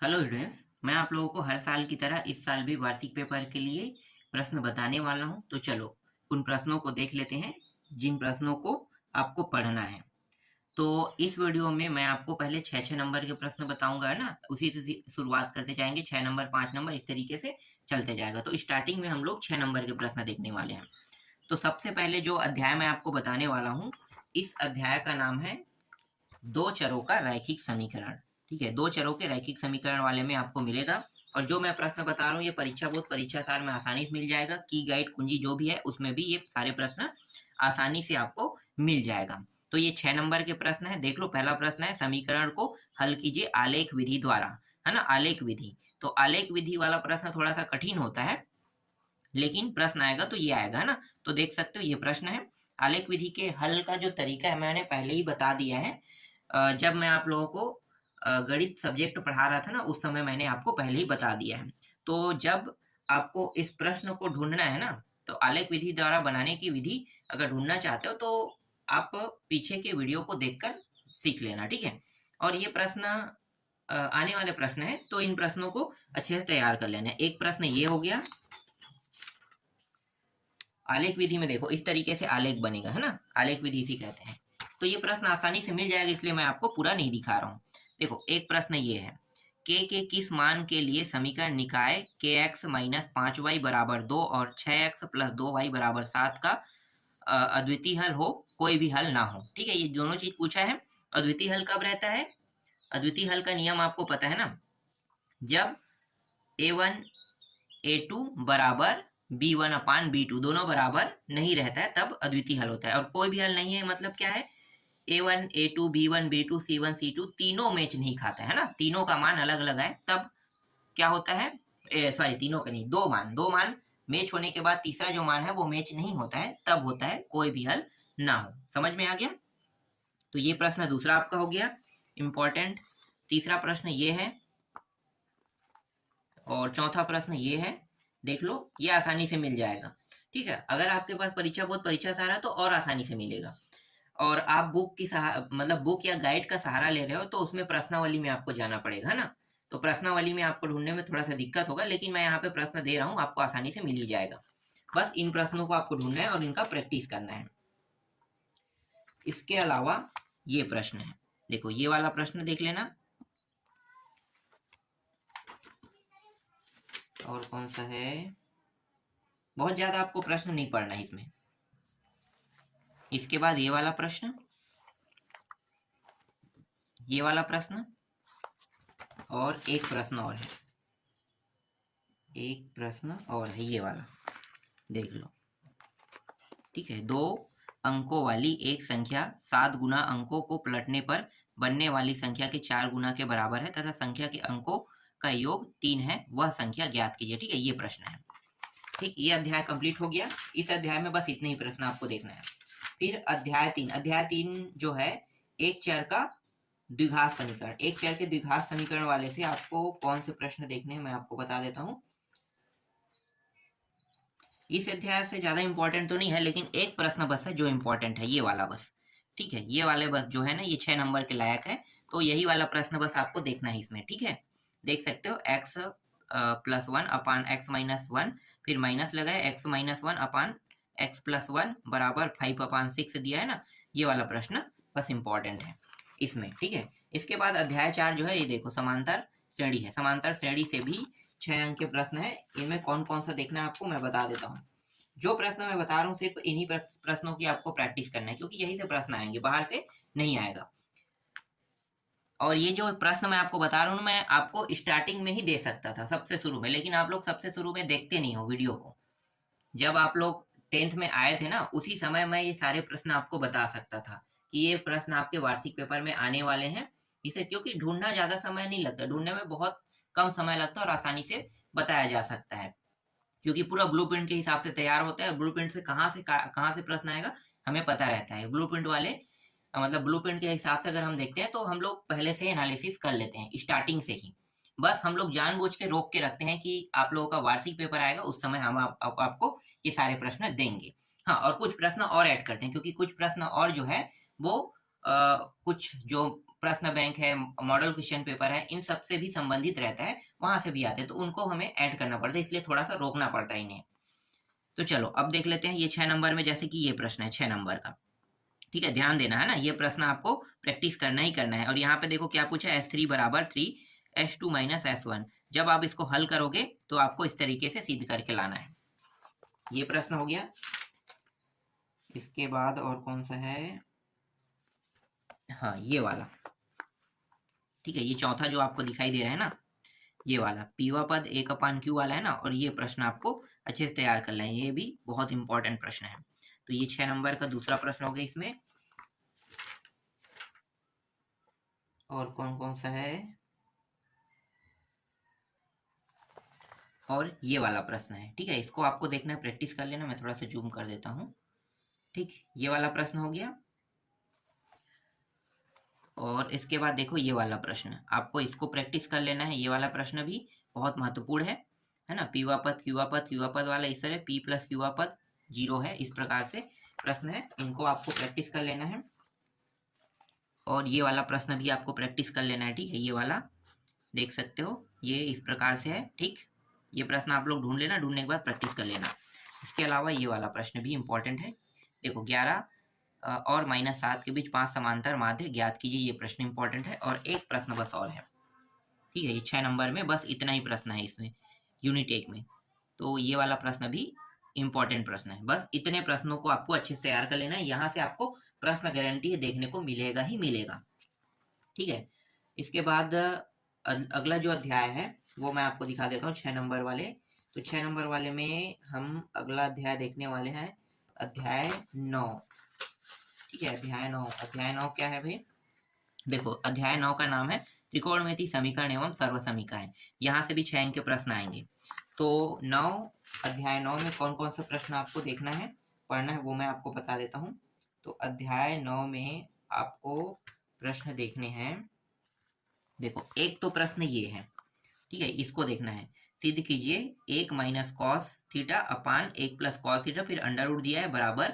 Hello students, मैं आप लोगों को हर साल की तरह इस साल भी वार्षिक पेपर के लिए प्रश्न बताने वाला हूं। तो चलो उन प्रश्नों को देख लेते हैं जिन प्रश्नों को आपको पढ़ना है। तो इस वीडियो में मैं आपको पहले 6-6 नंबर के प्रश्न बताऊंगा, है ना। उसी से शुरुआत करते जाएंगे, 6 नंबर 5 नंबर इस तरीके से चलते जाएगा। तो स्टार्टिंग में हम लोग 6 नंबर के प्रश्न देखने वाले हैं। तो सबसे पहले जो अध्याय मैं आपको बताने वाला हूँ, इस अध्याय का नाम है दो चरों का रैखिक समीकरण। ठीक है, दो चरों के रैखिक समीकरण वाले में आपको मिलेगा। और जो मैं प्रश्न बता रहा हूँ ये परीक्षा बोर्ड परीक्षा सार में आसानी से मिल जाएगा। की गाइड कुंजी जो भी है उसमें भी ये सारे प्रश्न आसानी से आपको मिल जाएगा। तो ये 6 नंबर के प्रश्न है। देख लो, पहला प्रश्न है, समीकरण को हल कीजिए आलेख विधि द्वारा, है ना। आलेख विधि, तो आलेख विधि वाला प्रश्न थोड़ा सा कठिन होता है, लेकिन प्रश्न आएगा तो ये आएगा, है ना। तो देख सकते हो ये प्रश्न है। आलेख विधि के हल का जो तरीका है मैंने पहले ही बता दिया है। जब मैं आप लोगों को गणित सब्जेक्ट पढ़ा रहा था ना, उस समय मैंने आपको पहले ही बता दिया है। तो जब आपको इस प्रश्न को ढूंढना है ना, तो आलेख विधि द्वारा बनाने की विधि अगर ढूंढना चाहते हो तो आप पीछे के वीडियो को देखकर सीख लेना, ठीक है। और ये प्रश्न आने वाले प्रश्न है, तो इन प्रश्नों को अच्छे से तैयार कर लेना। एक प्रश्न ये हो गया। आलेख विधि में देखो इस तरीके से आलेख बनेगा, है ना। आलेख विधि इसी कहते हैं। तो ये प्रश्न आसानी से मिल जाएगा, इसलिए मैं आपको पूरा नहीं दिखा रहा हूँ। देखो एक प्रश्न ये है, के किस मान के लिए समीकरण निकाय के एक्स माइनस 5y बराबर 2 और 6x प्लस 2y बराबर 7 का अद्वितीय हल हो, कोई भी हल ना हो। ठीक है, ये दोनों चीज पूछा है। अद्वितीय हल कब रहता है? अद्वितीय हल का नियम आपको पता है ना। जब a1 a2 बराबर b1 अपान b2 दोनों बराबर नहीं रहता है, तब अद्वितीय हल होता है। और कोई भी हल नहीं है मतलब क्या है? a1 a2 b1 b2 c1 c2 तीनों मैच नहीं खाता है ना, तीनों का मान अलग अलग है, तब क्या होता है? सॉरी, तीनों का नहीं, दो मान मैच होने के बाद तीसरा जो मान है वो मैच नहीं होता है, तब होता है कोई भी हल ना हो। समझ में आ गया? तो ये प्रश्न दूसरा आपका हो गया इंपॉर्टेंट। तीसरा प्रश्न ये है और चौथा प्रश्न ये है। देख लो, ये आसानी से मिल जाएगा। ठीक है, अगर आपके पास परीक्षा बोर्ड परीक्षा सहारा तो और आसानी से मिलेगा। और आप बुक की मतलब बुक या गाइड का सहारा ले रहे हो तो उसमें प्रश्नावली में आपको जाना पड़ेगा, है ना। तो प्रश्नावली में आपको ढूंढने में थोड़ा सा दिक्कत होगा, लेकिन मैं यहाँ पे प्रश्न दे रहा हूँ, आपको आसानी से मिल ही जाएगा। बस इन प्रश्नों को आपको ढूंढना है और इनका प्रैक्टिस करना है। इसके अलावा ये प्रश्न है, देखो ये वाला प्रश्न देख लेना। और कौन सा है? बहुत ज्यादा आपको प्रश्न नहीं पढ़ना है इसमें। इसके बाद ये वाला प्रश्न, ये वाला प्रश्न, और एक प्रश्न और है, एक प्रश्न और है ये वाला, देख लो। ठीक है, 2 अंकों वाली एक संख्या 7 गुना अंकों को पलटने पर बनने वाली संख्या के 4 गुना के बराबर है तथा संख्या के अंकों का योग 3 है, वह संख्या ज्ञात कीजिए। ठीक है, ये प्रश्न है। ठीक, ये अध्याय कंप्लीट हो गया। इस अध्याय में बस इतने ही प्रश्न आपको देखना है। फिर अध्याय 3 जो है, एक चर का द्विघात समीकरण। एक चर के द्विघात समीकरण वाले से आपको कौन से प्रश्न देखने हैं मैं आपको बता देता हूँ। इस अध्याय से ज्यादा इंपॉर्टेंट तो नहीं है, लेकिन एक प्रश्न बस है जो इंपॉर्टेंट है, ये वाला बस। ठीक है, ये वाले बस जो है ना, ये 6 नंबर के लायक है। तो यही वाला प्रश्न बस आपको देखना है इसमें। ठीक है, देख सकते हो, x प्लस 1 अपान x माइनस 1, फिर माइनस लगा है, x माइनस 1 अपान x प्लस 1 बराबर 5 अपान 6 दिया है ना। ये वाला प्रश्न बस इंपॉर्टेंट है इसमें। ठीक है, इसके बाद अध्याय 4 जो है, ये देखो समांतर श्रेणी है। समांतर श्रेणी से भी 6 अंक के प्रश्न है। इनमें कौन कौन सा देखना है आपको मैं बता देता हूँ। जो प्रश्न मैं बता रहा हूँ सिर्फ इन्हीं प्रश्नों की आपको प्रैक्टिस करना है, क्योंकि यही से प्रश्न आएंगे, बाहर से नहीं आएगा। और ये जो प्रश्न मैं आपको बता रहा हूँ, मैं आपको स्टार्टिंग में ही दे सकता था, सबसे शुरू में, लेकिन आप लोग सबसे शुरू में देखते नहीं हो वीडियो को। जब आप लोग 10th में आए थे ना, उसी समय मैं ये सारे प्रश्न आपको बता सकता था कि ये प्रश्न आपके वार्षिक पेपर में आने वाले हैं। इसे क्योंकि ढूंढना ज्यादा समय नहीं लगता, ढूंढने में बहुत कम समय लगता है और आसानी से बताया जा सकता है, क्योंकि पूरा ब्लूप्रिंट के हिसाब से तैयार होता है। ब्लूप्रिंट से कहाँ से प्रश्न आएगा हमें पता रहता है। ब्लूप्रिंट वाले मतलब ब्लूप्रिंट के हिसाब से अगर हम देखते हैं तो हम लोग पहले से एनालिसिस कर लेते हैं स्टार्टिंग से ही। बस हम लोग जानबूझ के रोक के रखते हैं कि आप लोगों का वार्षिक पेपर आएगा, उस समय हम आपको ये सारे प्रश्न देंगे। हाँ, और कुछ प्रश्न और ऐड करते हैं, क्योंकि कुछ प्रश्न और जो है वो कुछ जो प्रश्न बैंक है, मॉडल क्वेश्चन पेपर है, इन सब से भी संबंधित रहता है, वहां से भी आते हैं, तो उनको हमें ऐड करना पड़ता है, इसलिए थोड़ा सा रोकना पड़ता है इन्हें। तो चलो अब देख लेते हैं ये 6 नंबर में, जैसे कि ये प्रश्न है 6 नंबर का, ठीक है, ध्यान देना है ना, ये प्रश्न आपको प्रैक्टिस करना ही करना है। और यहाँ पे देखो क्या पूछा, S3 बराबर 3 S2 माइनस S1। जब आप इसको हल करोगे तो आपको इस तरीके से सिद्ध करके लाना है। ये प्रश्न हो गया। इसके बाद और कौन सा है, हाँ ये वाला, ठीक है, ये चौथा जो आपको दिखाई दे रहा है ना, ये वाला पीवा पद एक अपान क्यू वाला है ना, और ये प्रश्न आपको अच्छे से तैयार करना है, ये भी बहुत इंपॉर्टेंट प्रश्न है। तो ये 6 नंबर का दूसरा प्रश्न हो गया इसमें। और कौन कौन सा है, और ये वाला प्रश्न है, ठीक है, इसको आपको देखना है, प्रैक्टिस कर लेना। मैं थोड़ा सा जूम कर देता हूँ, ठीक, ये वाला प्रश्न हो गया। और इसके बाद देखो ये वाला प्रश्न, आपको इसको प्रैक्टिस कर लेना है, ये वाला प्रश्न भी बहुत महत्वपूर्ण है ना, पीवा पद क्यूआ पद वाला, इस तरह पी प्लस क्यूआ पद 0 है, इस प्रकार से प्रश्न है, इनको आपको प्रैक्टिस कर लेना है। और ये वाला प्रश्न भी आपको प्रैक्टिस कर लेना है, ठीक है, ये वाला देख सकते हो, ये इस प्रकार से है, ठीक, ये प्रश्न आप लोग ढूंढ लेना, ढूंढने के बाद प्रैक्टिस कर लेना। इसके अलावा ये वाला प्रश्न भी इंपॉर्टेंट है, देखो 11 और -7 के बीच 5 समांतर माध्य ज्ञात कीजिए, ये प्रश्न इंपॉर्टेंट है। और एक प्रश्न बस और है, ठीक है, ये 6 नंबर में बस इतना ही प्रश्न है इसमें, यूनिट 1 में। तो ये वाला प्रश्न भी इंपॉर्टेंट प्रश्न है, बस इतने प्रश्नों को आपको अच्छे से तैयार कर लेना है, यहाँ से आपको प्रश्न गारंटी देखने को मिलेगा ही मिलेगा, ठीक है। इसके बाद अगला जो अध्याय है वो मैं आपको दिखा देता हूँ 6 नंबर वाले। तो 6 नंबर वाले में हम अगला अध्याय देखने वाले हैं, अध्याय 9, ठीक है, अध्याय 9 क्या है भाई, देखो अध्याय 9 का नाम है त्रिकोणमिति समीकरण एवं सर्व समीकरण। यहाँ से भी 6 अंक के प्रश्न आएंगे। तो अध्याय 9 में कौन कौन सा प्रश्न आपको देखना है, पढ़ना है, वो मैं आपको बता देता हूँ। तो अध्याय 9 में आपको प्रश्न देखने हैं, देखो एक तो प्रश्न ये है, ठीक है, इसको देखना है, सिद्ध कीजिए 1 minus cos theta upon 1 plus cos theta, फिर अंडर रूट दिया है बराबर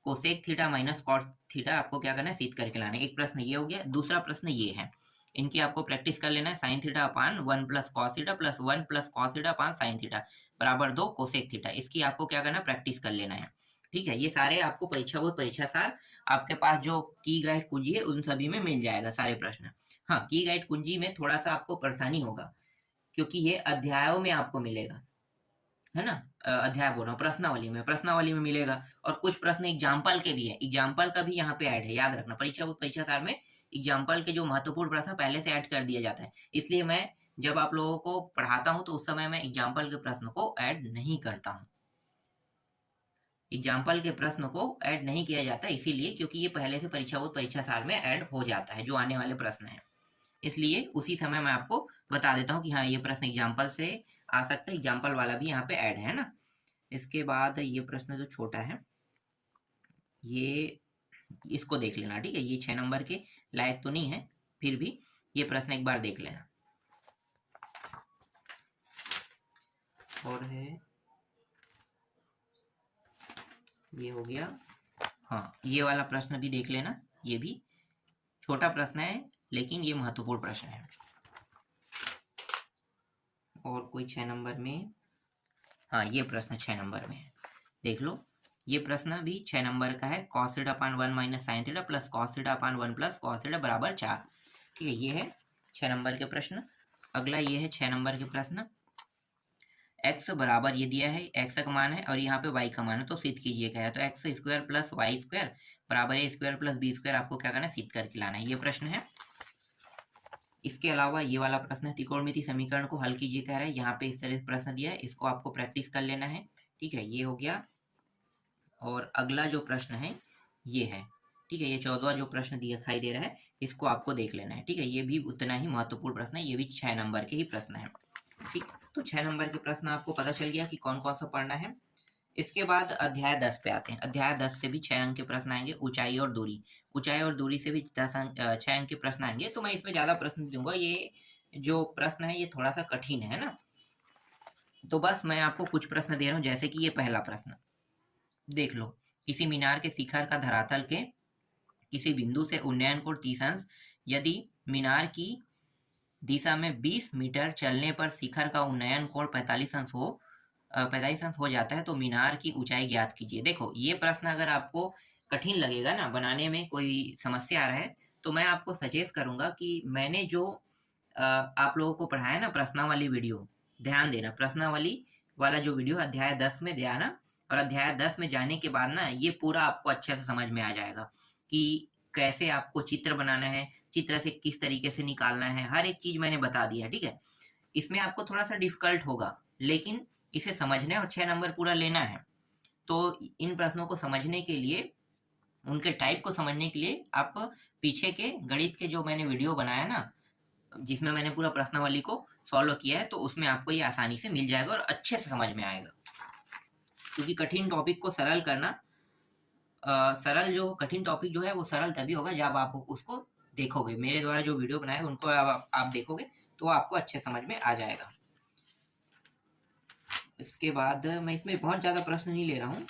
cosec theta minus cos theta, आपको क्या करना है, सिद्ध करके लाना है। एक प्रश्न ये हो गया। दूसरा प्रश्न ये है, इनकी आपको प्रैक्टिस कर लेना है, sine theta upon 1 plus cos theta plus 1 plus cos theta upon sine theta बराबर 2 कोसेक थीटा, इसकी आपको क्या करना है, प्रैक्टिस कर लेना है, ठीक है। ये सारे आपको परीक्षा सार आपके पास जो की गाइड कुंजी है उन सभी में मिल जाएगा सारे प्रश्न। हाँ, की गाइड कुंजी में थोड़ा सा आपको परेशानी होगा, क्योंकि ये अध्यायों में आपको मिलेगा, है ना, अध्याय बोल रहा हूँ, प्रश्नावली में मिलेगा। और कुछ प्रश्न एग्जाम्पल के भी है, एग्जाम्पल का भी यहाँ पे ऐड है, याद रखना, परीक्षा सार में एग्जाम्पल के जो महत्वपूर्ण प्रश्न पहले से ऐड कर दिया जाता है, इसलिए मैं जब आप लोगों को पढ़ाता हूँ तो उस समय मैं एग्जाम्पल के प्रश्न को ऐड नहीं करता हूँ, एग्जाम्पल के प्रश्न को ऐड नहीं किया जाता, इसीलिए क्योंकि ये पहले से परीक्षा सार में ऐड हो जाता है, जो आने वाले प्रश्न है, इसलिए उसी समय मैं आपको बता देता हूँ कि हाँ ये प्रश्न एग्जाम्पल से आ सकता है, एग्जाम्पल वाला भी यहाँ पे ऐड है ना। इसके बाद ये प्रश्न जो छोटा है, ये इसको देख लेना, ठीक है, ये 6 नंबर के लायक तो नहीं है, फिर भी ये प्रश्न एक बार देख लेना। और है, ये हो गया, हाँ ये वाला प्रश्न भी देख लेना, ये भी छोटा प्रश्न है लेकिन ये महत्वपूर्ण प्रश्न है। और कोई 6 नंबर में, हाँ ये प्रश्न 6 नंबर में है, देख लो, ये प्रश्न भी 6 नंबर का है, cos theta upon 1 minus sine theta plus cos theta upon 1 plus cos theta बराबर 4, ठीक है, ये है 6 नंबर के प्रश्न। अगला ये है 6 नंबर के प्रश्न, x बराबर ये दिया है, x का मान है और यहाँ पे y का मान है, तो सिद्ध कीजिए क्या है, तो x square plus y square बराबर a square plus b square, आपको क्या करना है, सिद्ध करके लाना है, ये प्रश्न है। इसके अलावा ये वाला प्रश्न है, त्रिकोणमिति समीकरण को हल कीजिए कह रहा है, यहाँ पे इस तरह से प्रश्न दिया है, इसको आपको प्रैक्टिस कर लेना है, ठीक है, ये हो गया। और अगला जो प्रश्न है ये है, ठीक है, ये 14वां जो प्रश्न दिखाई दे रहा है, इसको आपको देख लेना है, ठीक है, ये भी उतना ही महत्वपूर्ण प्रश्न है, ये भी 6 नंबर के ही प्रश्न है, ठीक। तो 6 नंबर के प्रश्न आपको पता चल गया कि कौन कौन सा पढ़ना है। इसके बाद अध्याय 10 पे आते हैं, अध्याय 10 से भी 6 अंक के प्रश्न आएंगे, ऊंचाई और दूरी से भी 6 अंक के प्रश्न आएंगे, तो मैं इसमें ज्यादा प्रश्न दूंगा, ये जो प्रश्न है ये थोड़ा सा कठिन है ना, तो बस मैं आपको कुछ प्रश्न दे रहा हूँ, जैसे कि ये पहला प्रश्न देख लो, किसी मीनार के शिखर का धरातल के किसी बिंदु से उन्नयन कोण 30 अंश यदि मीनार की दिशा में 20 मीटर चलने पर शिखर का उन्नयन कोण 45 अंश हो जाता है तो मीनार की ऊंचाई ज्ञात कीजिए। देखो ये प्रश्न अगर आपको कठिन लगेगा ना, बनाने में कोई समस्या आ रहा है, तो मैं आपको सजेस्ट करूंगा कि मैंने जो आप लोगों को पढ़ाया ना प्रश्नावली वीडियो, ध्यान देना, प्रश्नावली वाला जो वीडियो अध्याय 10 में जाना, और अध्याय 10 में जाने के बाद ना ये पूरा आपको अच्छे से समझ में आ जाएगा कि कैसे आपको चित्र बनाना है, चित्र से किस तरीके से निकालना है, हर एक चीज मैंने बता दिया, ठीक है। इसमें आपको थोड़ा सा डिफिकल्ट होगा, लेकिन इसे समझना है और 6 नंबर पूरा लेना है। तो इन प्रश्नों को समझने के लिए, उनके टाइप को समझने के लिए आप पीछे के गणित के जो मैंने वीडियो बनाया ना, जिसमें मैंने पूरा प्रश्नावली को सॉल्व किया है, तो उसमें आपको ये आसानी से मिल जाएगा और अच्छे से समझ में आएगा। क्योंकि कठिन टॉपिक को सरल करना, सरल जो कठिन टॉपिक जो है वो सरल तभी होगा जब आप उसको देखोगे। मेरे द्वारा जो वीडियो बनाए उनको आप देखोगे तो आपको अच्छे समझ में आ जाएगा। इसके बाद मैं इसमें बहुत ज़्यादा प्रश्न नहीं ले रहा हूँ,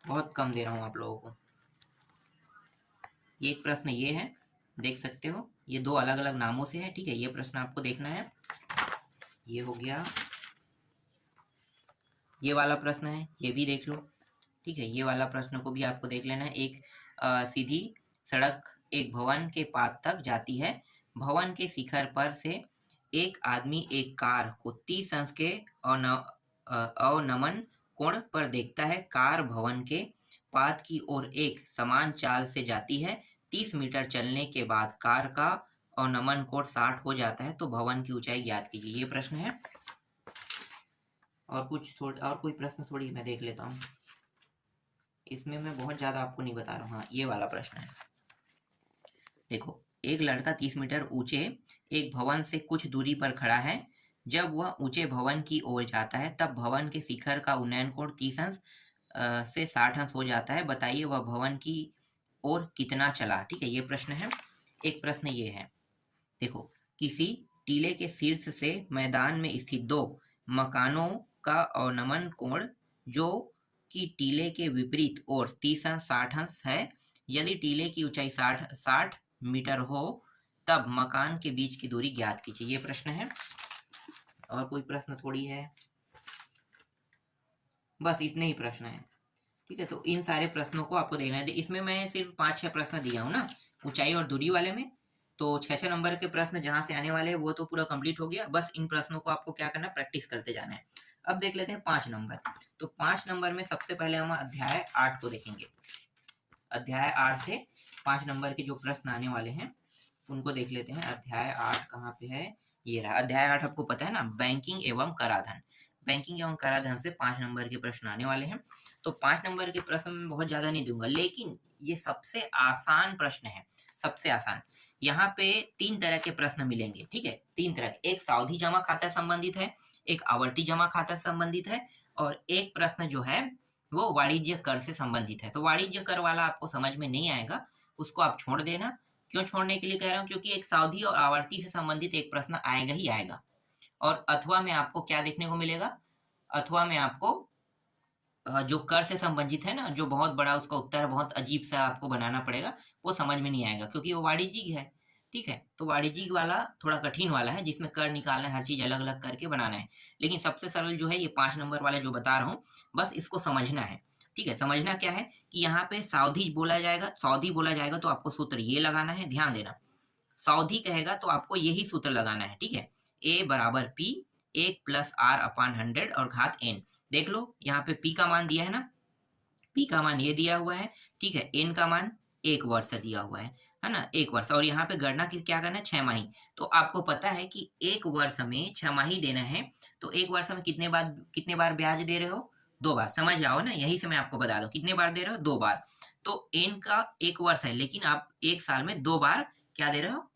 बहुत कम दे रहा हूँ आप लोगों को। ये एक प्रश्न ये है, देख सकते हो, ये दो अलग अलग नामों से है, ठीक है। ये प्रश्न आपको देखना है, ये हो गया, ये वाला प्रश्न है, ये भी देख लो, ठीक है। ये वाला प्रश्न को भी आपको देख लेना है। एक सीधी सड़क एक भवन के पाद तक जाती है। भवन के शिखर पर से एक आदमी एक कार को 30 अंश के अवनमन कोण पर देखता है। कार भवन के पाद की ओर एक समान चाल से जाती है। 30 मीटर चलने के बाद कार का अवनमन कोण 60 हो जाता है, तो भवन की ऊंचाई ज्ञात कीजिए। ये प्रश्न है। और कोई प्रश्न थोड़ी मैं देख लेता हूँ, इसमें मैं बहुत ज़्यादा आपको नहीं बता रहा हूँ। हाँ, ये वाला प्रश्न है, देखो। एक लड़का 30 मीटर ऊंचे एक भवन से कुछ दूरी पर खड़ा है। जब वह ऊंचे भवन की ओर जाता है तब भवन के शिखर का उन्नयन कोण 30 अंश से 60 अंश हो जाता है। बताइए वह भवन की ओर कितना चला, ठीक है। ये प्रश्न है। एक प्रश्न ये है, देखो, किसी टीले के शीर्ष से मैदान में स्थित दो मकानों का अवनमन कोण जो कि टीले के विपरीत ओर 30 अंश 60 अंश है। यदि टीले की ऊंचाई 60 मीटर हो तब मकान के बीच की दूरी ज्ञात कीजिए। ये प्रश्न है। और कोई प्रश्न थोड़ी है, बस इतने ही प्रश्न है, ठीक है। तो इन सारे प्रश्नों को आपको देखना है। इसमें मैं सिर्फ 5-6 प्रश्न दिया हूँ ना ऊंचाई और दूरी वाले में, तो 6-6 नंबर के प्रश्न जहां से आने वाले हैं वो तो पूरा कंप्लीट हो गया। बस इन प्रश्नों को आपको क्या करना है, प्रैक्टिस करते जाना है। अब देख लेते हैं 5 नंबर। तो 5 नंबर में सबसे पहले हम अध्याय 8 को देखेंगे। अध्याय 8 से 5 नंबर के जो प्रश्न आने वाले हैं उनको देख लेते हैं। अध्याय 8 कहाँ पे है, ये रहा। अध्याय 8 आपको पता है ना, बैंकिंग एवं कराधान। बैंकिंग एवं कराधान से 5 नंबर के प्रश्न आने वाले हैं। तो 5 नंबर के प्रश्न में बहुत ज्यादा नहीं दूंगा, लेकिन ये सबसे आसान प्रश्न है, सबसे आसान। यहाँ पे 3 तरह के प्रश्न मिलेंगे, ठीक है। 3 तरह के, एक सावधि जमा खाता संबंधित है, एक आवर्ती जमा खाता संबंधित है, और एक प्रश्न जो है वो वाणिज्य कर से संबंधित है। तो वाणिज्य कर वाला आपको समझ में नहीं आएगा, उसको आप छोड़ देना। क्यों छोड़ने के लिए कह रहा हूँ, क्योंकि एक सावधि और आवर्ती से संबंधित एक प्रश्न आएगा ही आएगा। और अथवा में आपको क्या देखने को मिलेगा, अथवा में आपको जो कर से संबंधित है ना, जो बहुत बड़ा उसका उत्तर बहुत अजीब सा आपको बनाना पड़ेगा, वो समझ में नहीं आएगा क्योंकि वो वाणिज्यिक है, ठीक है। तो वाणिज्यिक वाला थोड़ा कठिन वाला है, जिसमें कर निकालना है, हर चीज अलग अलग करके बनाना है। लेकिन सबसे सरल जो है ये 5 नंबर वाले जो बता रहा हूँ, बस इसको समझना है, ठीक है। समझना क्या है कि यहाँ पे सावधि बोला जाएगा, सावधि बोला जाएगा तो आपको सूत्र ये लगाना है, ध्यान देना। सावधि कहेगा तो आपको यही सूत्र लगाना है, ठीक है। ए बराबर पी 1 प्लस आर अपान 100 और घात n। देख लो यहाँ पे p का मान दिया है ना, p का मान ये दिया हुआ है, ठीक है। n का मान 1 वर्ष दिया हुआ है ना, 1 वर्ष। और यहाँ पे गणना क्या करना है, 6 माही। तो आपको पता है कि 1 वर्ष में 6 माही देना है, तो 1 वर्ष में कितने बार ब्याज दे रहे हो, 2 बार। समझ जाओ ना, यही से मैं आपको बता दूं कितने बार दे रहे हो, 2 बार। तो n का 1 वर्ष है, लेकिन आप 1 साल में 2 बार क्या दे रहे हो,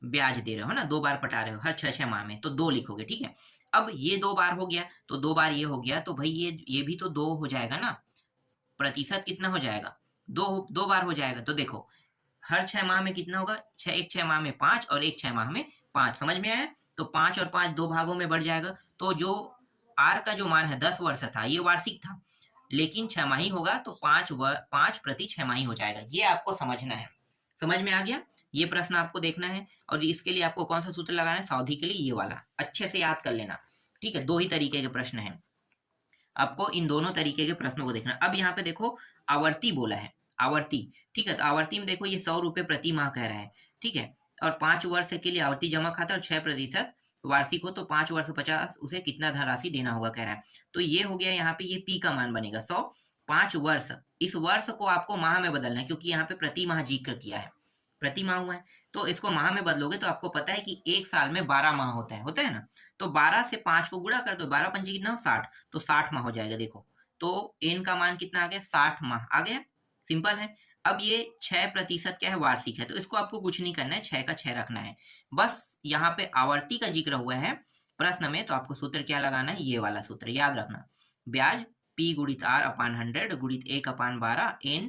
ब्याज दे रहे हो ना, 2 बार पटा रहे हो हर 6 माह में, तो 2 लिखोगे, ठीक है। अब ये 2 बार हो गया, तो 2 बार ये हो गया, तो भाई ये भी तो 2 हो जाएगा ना। प्रतिशत कितना हो जाएगा, 2 बार हो जाएगा। तो देखो हर 6 माह में कितना होगा, एक 6 माह में 5 और एक 6 माह में 5। समझ में आया। तो 5 और 5 2 भागों में बढ़ जाएगा। तो जो आर का जो मान है 10 वर्ष था, ये वार्षिक था, लेकिन 6 माही होगा तो 5 प्रति 6 माही हो जाएगा। ये आपको समझना है। समझ में आ गया। ये प्रश्न आपको देखना है, और इसके लिए आपको कौन सा सूत्र लगाना है, सावधि के लिए ये वाला, अच्छे से याद कर लेना। ठीक है, 2 ही तरीके के प्रश्न हैं, आपको इन दोनों तरीके के प्रश्नों को देखना। अब यहाँ पे देखो आवर्ती बोला है, आवर्ती। ठीक है, तो आवर्ती में देखो ये 100 रुपये प्रति माह कह रहा है। ठीक है, और 5 वर्ष के लिए आवर्ती जमा खाता और 6% वार्षिक हो तो 5 वर्ष 50, उसे कितना धनराशि देना होगा कह रहा है। तो ये हो गया, यहाँ पे ये पी का मान बनेगा 100, 5 वर्ष, इस वर्ष को आपको माह में बदलना है, क्योंकि यहाँ पे प्रति माह जिक्र किया है, प्रति माह हुआ है, तो इसको माह में बदलोगे तो आपको पता है कि एक साल में 12 माह होता है ना। तो 12 से 5 को गुणा कर दो, 12 पंचे कितना हो 60, तो 60 माह हो जाएगा। देखो तो n का मान कितना आ गया, 60 माह आ गया, सिंपल है। अब ये 6% क्या है, वार्षिक है, तो इसको आपको कुछ नहीं करना है, 6 का 6 रखना है। बस यहाँ पे आवर्ती का जिक्र हुआ है प्रश्न में, तो आपको सूत्र क्या लगाना है, ये वाला सूत्र याद रखना, ब्याज p गुणित r अपान 100 गुणित 1 अपान 12 n,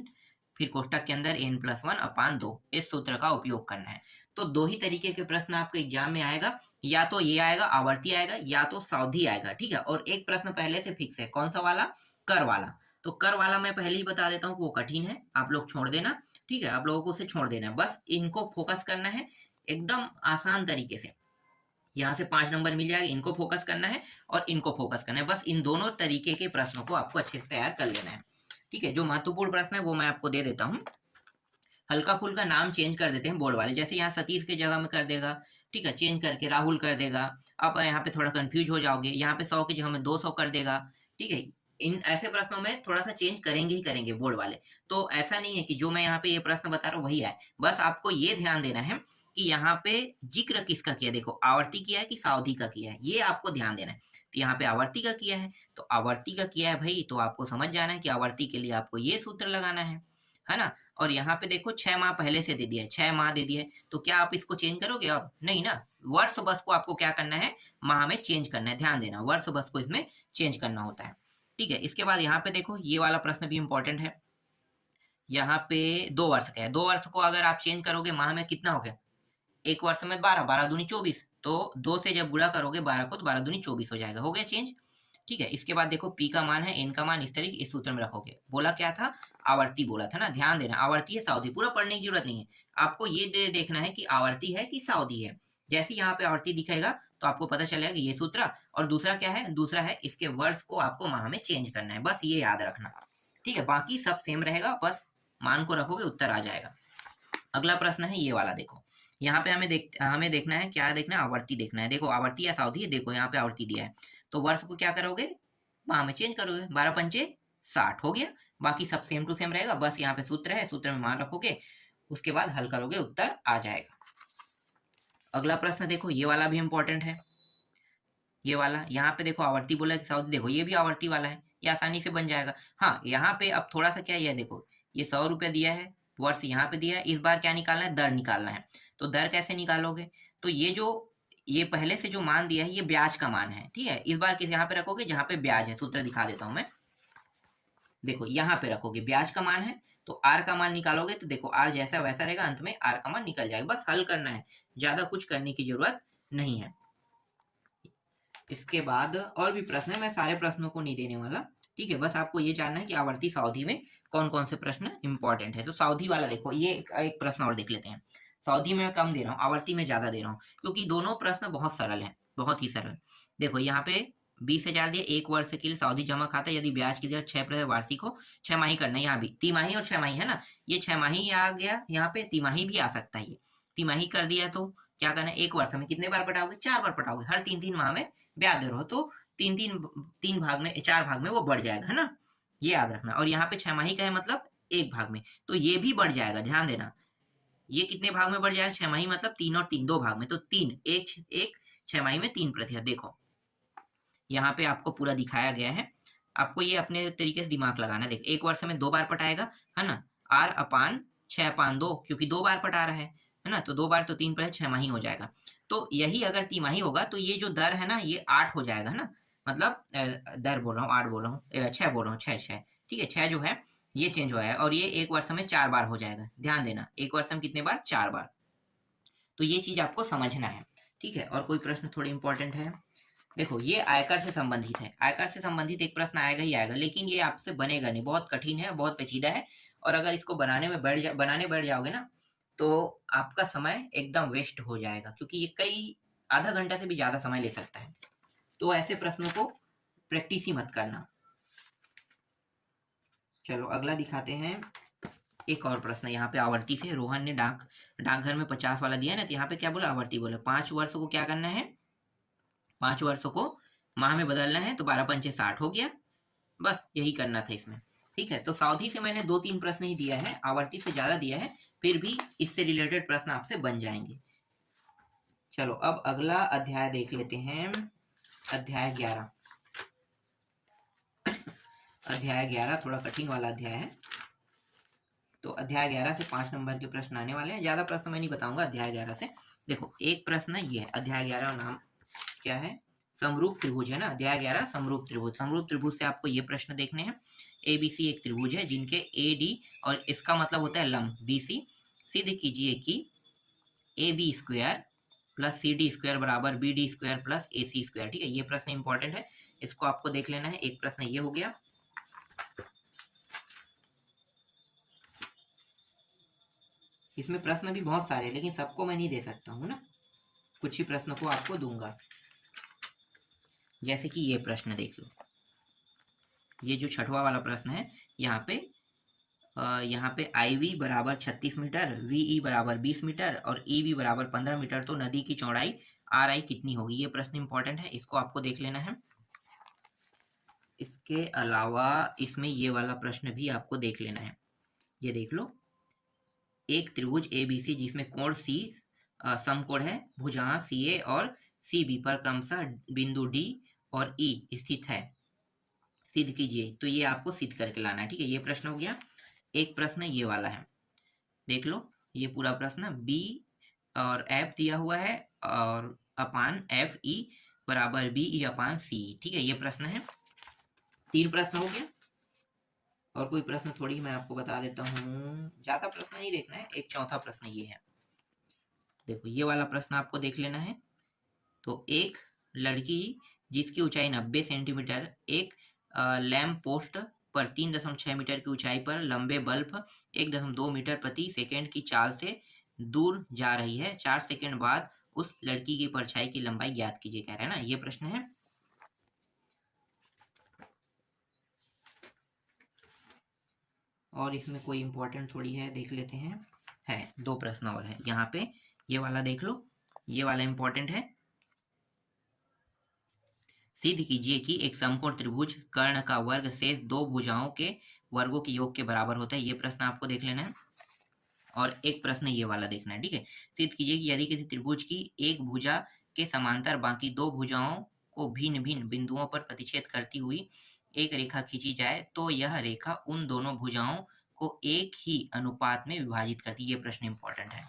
फिर कोष्टक के अंदर n+1 अपान 2, इस सूत्र का उपयोग करना है। तो 2 ही तरीके के प्रश्न आपके एग्जाम में आएगा, या तो ये आएगा आवर्ती आएगा, या तो सावधि आएगा। ठीक है, और एक प्रश्न पहले से फिक्स है, कौन सा वाला, कर वाला। तो कर वाला मैं पहले ही बता देता हूँ वो कठिन है, आप लोग छोड़ देना। ठीक है, आप लोगों को उसे छोड़ देना है, बस इनको फोकस करना है एकदम आसान तरीके से। यहाँ से 5 नंबर मिल जाएगा, इनको फोकस करना है और इनको फोकस करना है, बस इन दोनों तरीके के प्रश्नों को आपको अच्छे से तैयार कर लेना है। ठीक है, जो महत्वपूर्ण प्रश्न है वो मैं आपको दे देता हूँ। हल्का फुल्का नाम चेंज कर देते हैं बोर्ड वाले, जैसे यहाँ सतीश के जगह में कर देगा, ठीक है, चेंज करके राहुल कर देगा। आप यहाँ पे थोड़ा कंफ्यूज हो जाओगे, यहाँ पे 100 की जगह में 200 कर देगा। ठीक है, इन ऐसे प्रश्नों में थोड़ा सा चेंज करेंगे ही करेंगे बोर्ड वाले। तो ऐसा नहीं है कि जो मैं यहाँ पे ये प्रश्न बता रहा हूँ वही आए, बस आपको ये ध्यान देना है कि यहाँ पे जिक्र किसका किया, देखो आवर्ती किया है कि सावधि का किया है, ये आपको ध्यान देना है। तो यहाँ पे आवर्ती का किया है, तो आवर्ती का किया है भाई, तो आपको समझ जाना है कि आवर्ती के लिए आपको ये सूत्र लगाना है ना। और यहाँ पे देखो 6 माह पहले से दे दिया है, 6 माह दे दिया है, तो क्या आप इसको चेंज करोगे, और नहीं ना, वर्ष बस को आपको क्या करना है, माह में चेंज करना है, ध्यान देना, वर्ष बस को इसमें चेंज करना होता है। ठीक है, इसके बाद यहाँ पे देखो ये वाला प्रश्न भी इंपॉर्टेंट है, यहाँ पे 2 वर्ष का है, 2 वर्ष को अगर आप चेंज करोगे माह में कितना हो गया, एक वर्ष में 12, 12 दूनी 24, तो 2 से जब गुणा करोगे 12 को तो 12 दूनी 24 हो जाएगा, हो गया चेंज। ठीक है, इसके बाद देखो p का मान है, n का मान इस तरीके इस सूत्र में रखोगे। बोला क्या था, आवर्ती बोला था ना, ध्यान देना, आवर्ती है सावधि, पूरा पढ़ने की जरूरत नहीं है, आपको ये देखना है कि आवर्ती है कि सावधि है। जैसे यहाँ पे आवर्ती दिखेगा तो आपको पता चलेगा कि ये सूत्र, और दूसरा क्या है, दूसरा है इसके वर्ष को आपको माह में चेंज करना है, बस ये याद रखना। ठीक है, बाकी सब सेम रहेगा, बस मान को रखोगे उत्तर आ जाएगा। अगला प्रश्न है ये वाला, देखो यहाँ पे हमें देखना है, क्या देखना है, आवर्ती देखना है। देखो आवर्ती या सावधि है, देखो यहाँ पे आवर्ती दिया है, तो वर्ष को क्या करोगे, माह में चेंज करोगे, 12 पंचे 60 हो गया, बाकी सब सेम टू सेम रहेगा, बस यहाँ पे सूत्र है, सूत्र में मान रखोगे, उसके बाद हल करोगे, उत्तर आ जाएगा। अगला प्रश्न देखो ये वाला भी इंपॉर्टेंट है, ये वाला, यहाँ पे देखो आवर्ती बोला कि सावधि, देखो ये भी आवर्ती वाला है, ये आसानी से बन जाएगा। हाँ, यहाँ पे अब थोड़ा सा क्या है, देखो ये 100 रुपये दिया है, वर्ष यहाँ पे दिया है, इस बार क्या निकालना है, दर निकालना है। तो दर कैसे निकालोगे, तो ये पहले से जो मान दिया है ये ब्याज का मान है। ठीक है, इस बार किस यहाँ पे रखोगे जहाँ पे ब्याज है, सूत्र दिखा देता हूँ मैं, देखो यहाँ पे रखोगे, ब्याज का मान है, तो r का मान निकालोगे, तो देखो r जैसा वैसा रहेगा, अंत में r का मान निकल जाएगा, बस हल करना है, ज्यादा कुछ करने की जरूरत नहीं है। इसके बाद और भी प्रश्न है, मैं सारे प्रश्नों को नहीं देने वाला। ठीक है, बस आपको ये जानना है कि आवर्ती सावधि में कौन कौन से प्रश्न इंपॉर्टेंट है। तो सावधि वाला देखो, ये एक प्रश्न और देख लेते हैं। सावधि में कम दे रहा हूँ, आवर्ती में ज्यादा दे रहा हूँ, क्योंकि दोनों प्रश्न बहुत सरल है, बहुत ही सरल। देखो यहाँ पे 20,000 दिए, 1 वर्ष के लिए सावधि जमा खाता, यदि ब्याज की दर 6% वार्षिक हो, 6 माही करना है, यहाँ भी तिमाही और 6 माही है ना, ये 6 माही आ गया, यहाँ पे तिमाही भी आ सकता है, ये तिमाही कर दिया तो क्या करना है, 1 वर्ष में कितने बार पटाओगे, 4 बार पटाओगे, हर 3-3 माह में ब्याज दर हो तो 3 भाग में, 4 भाग में वो बढ़ जाएगा, है ना, ये याद रखना। और यहाँ पे 6 माही का है मतलब 1 भाग में, तो ये भी बढ़ जाएगा, ध्यान देना, ये कितने भाग में बढ़ जाएगा, 6 माही मतलब 3 और 3 2 भाग में, तो 3 1 6 माही में 3%। देखो यहाँ पे आपको पूरा दिखाया गया है, आपको ये अपने तरीके से दिमाग लगाना है। देखो 1 वर्ष में 2 बार पटाएगा, है ना, r अपान 6 अपान 2, क्योंकि 2 बार पटा रहा है ना, तो 2 बार तो 3 पर 6 माही हो जाएगा। तो यही अगर तिमाही होगा तो ये जो दर है ना ये 8 हो जाएगा, है ना, मतलब दर बोल रहा हूँ, 8 बोल रहा हूँ, 6 बोल रहा हूँ, 6 ठीक है, 6 जो है ये चेंज हुआ है, और ये 1 वर्ष में 4 बार हो जाएगा, ध्यान देना, 1 वर्ष में कितने बार, 4 बार। तो ये चीज आपको समझना है। ठीक है, और कोई प्रश्न थोड़े इंपॉर्टेंट है, देखो ये आयकर से संबंधित है, आयकर से संबंधित एक प्रश्न आएगा ही आएगा, लेकिन ये आपसे बनेगा नहीं, बहुत कठिन है, बहुत पेचीदा है, और अगर इसको बनाने बैठ जाओगे ना तो आपका समय एकदम वेस्ट हो जाएगा, क्योंकि ये कई आधा घंटा से भी ज़्यादा समय ले सकता है। तो ऐसे प्रश्नों को प्रैक्टिस ही मत करना। चलो अगला दिखाते हैं। एक और प्रश्न यहाँ पे आवर्ती से। रोहन ने डाकघर में 50 वाला दिया ना, तो यहाँ पे क्या बोला, आवर्ती बोला। 5 वर्ष को क्या करना है, 5 वर्षों को माह में बदलना है, तो 12 पंचे 60 हो गया। बस यही करना था इसमें। ठीक है, तो सावधि से मैंने 2-3 प्रश्न ही दिया है, आवर्ती से ज्यादा दिया है, फिर भी इससे रिलेटेड प्रश्न आपसे बन जाएंगे। चलो अब अगला अध्याय देख लेते हैं। अध्याय 11। अध्याय 11 थोड़ा कठिन वाला अध्याय है। तो अध्याय 11 से 5 नंबर के प्रश्न आने वाले हैं। ज्यादा प्रश्न मैं नहीं बताऊंगा अध्याय 11 से। देखो एक प्रश्न ये है, अध्याय 11 नाम क्या है, समरूप त्रिभुज है ना। अध्याय 11 समरूप त्रिभुज। समरूप त्रिभुज से आपको ये प्रश्न देखने हैं। एबीसी एक त्रिभुज है जिनके एडी और इसका मतलब होता है लंब बीसी। सिद्ध कीजिए कि A B square plus C D square बराबर B D square plus A C square. ठीक है, ये प्रश्न इंपॉर्टेंट है, इसको आपको देख लेना है। एक प्रश्न ये हो गया। इसमें प्रश्न भी बहुत सारे हैं, लेकिन सबको मैं नहीं दे सकता हूँ ना, कुछ ही प्रश्न को आपको दूंगा। जैसे कि ये प्रश्न देख लो, ये जो छठवां वाला प्रश्न है, यहाँ पे आई वी बराबर 36 मीटर, वी ई बराबर 20 मीटर और ई वी बराबर 15 मीटर, तो नदी की चौड़ाई आर आई कितनी होगी। ये प्रश्न इंपॉर्टेंट है, इसको आपको देख लेना है। इसके अलावा इसमें ये वाला प्रश्न भी आपको देख लेना है। ये देख लो, एक त्रिभुज एबीसी जिसमें कोण सी समकोण है, भुजा सी ए और सी बी पर क्रमशः बिंदु डी और ई स्थित है, सिद्ध कीजिए। तो ये आपको सिद्ध करके लाना है। ठीक है, ये प्रश्न हो गया। एक प्रश्न ये वाला है, देख लो, ये पूरा प्रश्न बी और एफ दिया हुआ है और अपान एफ ई बराबर बी ई अपान सी। ठीक है, ये प्रश्न है। 3 प्रश्न हो गया। और कोई प्रश्न थोड़ी मैं आपको बता देता हूँ, ज्यादा प्रश्न नहीं देखना है। एक चौथा प्रश्न ये है, देखो ये वाला प्रश्न आपको देख लेना है। तो एक लड़की जिसकी ऊंचाई 90 सेंटीमीटर एक लैम्प पोस्ट पर 3.6 मीटर की ऊंचाई पर लंबे बल्ब 1.2 मीटर प्रति सेकंड की चाल से दूर जा रही है। 4 सेकंड बाद उस लड़की की परछाई की लंबाई ज्ञात कीजिए, कह रहा है ना, ये प्रश्न है। और इसमें कोई इंपॉर्टेंट थोड़ी है, देख लेते हैं। है 2 प्रश्न और है यहाँ पे, ये वाला देख लो, ये वाला इंपॉर्टेंट है। सिद्ध कीजिए कि एक समकोण त्रिभुज कर्ण का वर्ग शेष 2 भुजाओं के वर्गों के योग के बराबर होता है। ये प्रश्न आपको देख लेना है। और एक प्रश्न ये वाला देखना है। ठीक है, सिद्ध कीजिए कि यदि किसी त्रिभुज की एक भुजा के समांतर बाकी 2 भुजाओं को भिन्न भिन्न बिंदुओं पर प्रतिच्छेद करती हुई एक रेखा खींची जाए तो यह रेखा उन दोनों भुजाओं को एक ही अनुपात में विभाजित करती है। ये प्रश्न इंपॉर्टेंट है।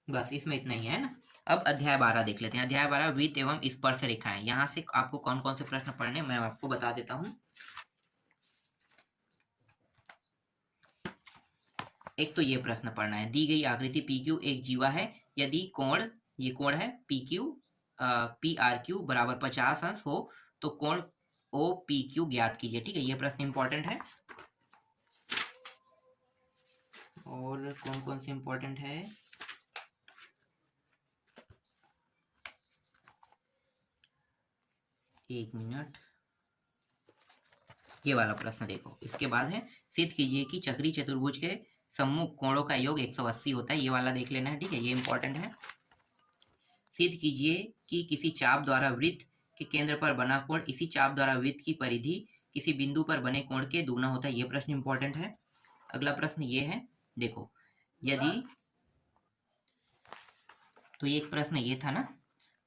बस इसमें इतना ही है ना। अब अध्याय 12 देख लेते हैं। अध्याय 12 वृत्त एवं स्पर्श रेखाएं। यहाँ से आपको कौन कौन से प्रश्न पढ़ने मैं आपको बता देता हूँ। एक तो ये प्रश्न पढ़ना है, दी गई आकृति पी क्यू एक जीवा है, यदि कोण, ये कोण है P Q P R Q बराबर 50 अंश हो तो कोण ओ पी क्यू ज्ञात कीजिए। ठीक है, ये प्रश्न इंपॉर्टेंट है। और कौन कौन से इंपॉर्टेंट है, एक मिनट, ये वाला प्रश्न देखो। इसके बाद है सिद्ध कीजिए कि चक्री चतुर्भुज के सम्मुख कोणों का योग 180 होता है। ये वाला देख लेना है। ठीक है, ये इंपॉर्टेंट है। सिद्ध कीजिए कि किसी चाप द्वारा वृत्त के केंद्र पर बना कोण इसी चाप द्वारा वृत्त की परिधि किसी बिंदु पर बने कोण के दुगना होता है। ये प्रश्न इंपॉर्टेंट है। अगला प्रश्न ये है, देखो, यदि, तो ये एक प्रश्न ये था ना,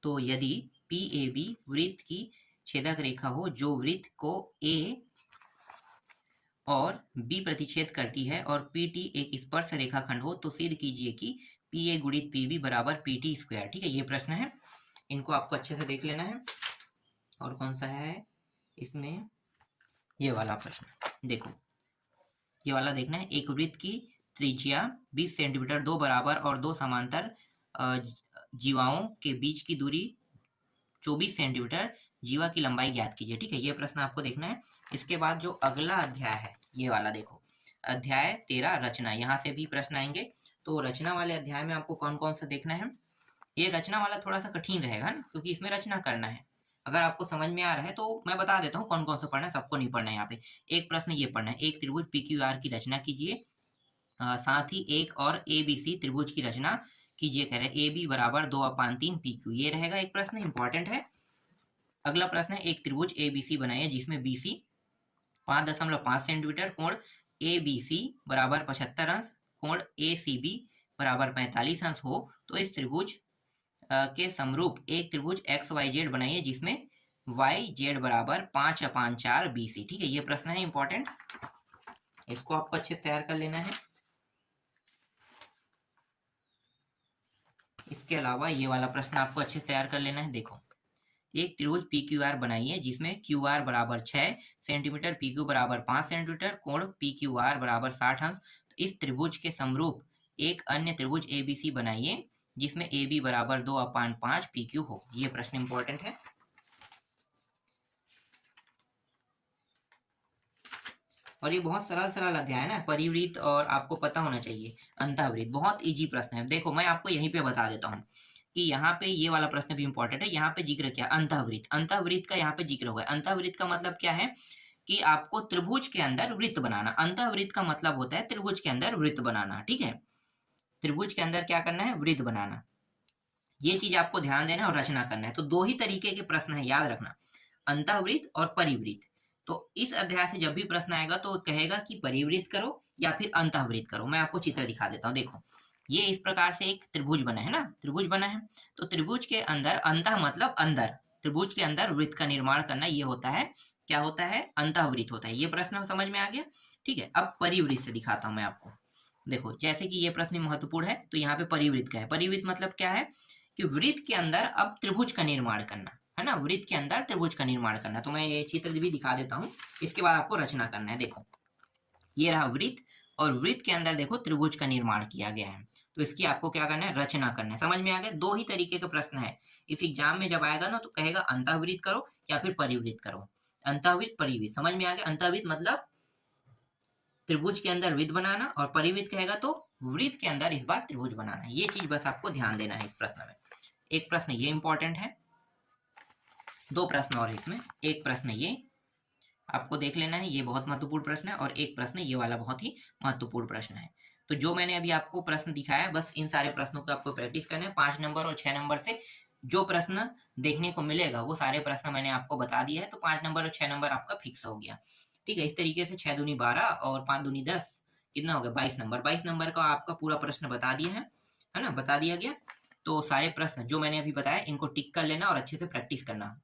तो यदि पी ए बी वृत्त की छेदक रेखा हो जो वृत्त को ए और बी प्रतिच्छेद करती है और पी टी एक स्पर्श रेखाखंड हो तो सिद्ध कीजिए कि पी ए गुणित पी बी बराबर पी टी स्क्वायर। ठीक है, ये प्रश्न है, इनको आपको अच्छे से देख लेना है। और कौन सा है इसमें, ये वाला प्रश्न देखो, ये वाला देखना है। एक वृत्त की त्रिज्या 20 सेंटीमीटर, 2 बराबर और 2 समांतर जीवाओं के बीच की दूरी 24 सेंटीमीटर, जीवा की लंबाई ज्ञात कीजिए। ठीक है, ये प्रश्न आपको देखना है। इसके बाद जो अगला अध्याय है ये वाला देखो, अध्याय 13 रचना, यहाँ से भी प्रश्न आएंगे। तो रचना वाले अध्याय में आपको कौन कौन सा देखना है। ये रचना वाला थोड़ा सा कठिन रहेगा ना, क्योंकि इसमें रचना करना है। अगर आपको समझ में आ रहा है तो मैं बता देता हूँ कौन कौन सा पढ़ना है, सबको नहीं पढ़ना है। यहाँ पे एक प्रश्न ये पढ़ना है, एक त्रिभुज PQR की रचना कीजिए। साथ ही एक और ABC त्रिभुज की रचना कीजिए, कह रहे AB बराबर 2/3 PQ, ये रहेगा एक प्रश्न, इंपॉर्टेंट है। अगला प्रश्न है, एक त्रिभुज ABC बनाइए जिसमें BC 5.5 सेंटीमीटर, कोण ABC बराबर 75 अंश, कोण ACB बराबर 45 अंश हो, तो इस त्रिभुज के समरूप एक त्रिभुज XYZ बनाइए जिसमें YZ बराबर 5/4 BC। ठीक है, ये प्रश्न है इंपॉर्टेंट, इसको आपको अच्छे से तैयार कर लेना है। इसके अलावा ये वाला प्रश्न आपको अच्छे से तैयार कर लेना है। देखो, एक त्रिभुज PQR बनाइए जिसमें QR बराबर 6 सेंटीमीटर, PQ बराबर 5 सेंटीमीटर, कोण PQR बराबर 60 अंश। तो इस त्रिभुज के समरूप एक अन्य त्रिभुज ABC बनाइए जिसमें AB बराबर 2/5 PQ हो। ये प्रश्न इंपॉर्टेंट है। और ये बहुत सरल सरल अध्याय है ना, परिवृत्त और आपको पता होना चाहिए अंतःवृत्त, बहुत इजी प्रश्न है। देखो मैं आपको यहीं पे बता देता हूँ कि यहाँ पे ये वाला प्रश्न भी इंपॉर्टेंट है। यहाँ पे जिक्र क्या, अंतःवृत्त, अंतःवृत्त का यहाँ पे जिक्र होगा। अंतःवृत्त का मतलब क्या है कि आपको त्रिभुज के अंदर वृत्त बनाना। अंतःवृत्त का मतलब होता है त्रिभुज के अंदर वृत्त बनाना। ठीक है, त्रिभुज के अंदर क्या करना है, वृत्त बनाना। ये चीज आपको ध्यान देना और रचना करना है। तो दो ही तरीके के प्रश्न है, याद रखना, अंतःवृत्त और परिवृत्त। तो इस अध्याय से जब भी प्रश्न आएगा तो कहेगा कि परिवृत्त करो या फिर अंतःवृत्त करो। मैं आपको चित्र दिखा देता हूँ। देखो, ये इस प्रकार से एक त्रिभुज बना है ना, त्रिभुज बना है। तो त्रिभुज के अंदर, अंतः मतलब अंदर, त्रिभुज के अंदर वृत्त का निर्माण करना, ये होता है, क्या होता है, अंतःवृत्त होता है। ये प्रश्न समझ में आ गया। ठीक है, अब परिवृत्त से दिखाता हूँ मैं आपको। देखो, जैसे कि ये प्रश्न महत्वपूर्ण है, तो यहाँ पे परिवृत्त का है। परिवृत्त मतलब क्या है कि वृत्त के अंदर अब त्रिभुज का निर्माण करना है ना, वृत्त के अंदर त्रिभुज का निर्माण करना। तो मैं ये चित्र भी दिखा देता हूँ, इसके बाद आपको रचना करना है। देखो, ये रहा वृत्त, और वृत्त के अंदर देखो त्रिभुज का निर्माण किया गया है। तो इसकी आपको क्या करना है, रचना करना है। समझ में आ गया। दो ही तरीके के प्रश्न है। इस एग्जाम में जब आएगा ना तो कहेगा अंतःवृत्त करो या फिर परिवृत्त करो। अंतःवृत्त, परिवृत्त, समझ में आ गया। अंतःवृत्त मतलब त्रिभुज के अंदर वृत्त बनाना, और परिवृत्त कहेगा तो वृत्त के अंदर इस बार त्रिभुज बनाना है। ये चीज बस आपको ध्यान देना है इस प्रश्न में। एक प्रश्न ये इंपॉर्टेंट है, दो प्रश्न और इसमें, एक प्रश्न ये आपको देख लेना है, ये बहुत महत्वपूर्ण प्रश्न है, और एक प्रश्न ये वाला बहुत ही महत्वपूर्ण प्रश्न है। तो जो मैंने अभी आपको प्रश्न दिखाया है, बस इन सारे प्रश्नों को आपको प्रैक्टिस करना है। 5 नंबर और 6 नंबर से जो प्रश्न देखने को मिलेगा वो सारे प्रश्न मैंने आपको बता दिया है। तो 5 नंबर और 6 नंबर आपका फिक्स हो गया। ठीक है, इस तरीके से 6 दूनी 12 और 5 दूनी 10, कितना हो गया, 22 नंबर। 22 नंबर का आपका पूरा प्रश्न बता दिया है ना, बता दिया गया। तो सारे प्रश्न जो मैंने अभी बताया इनको टिक कर लेना और अच्छे से प्रैक्टिस करना।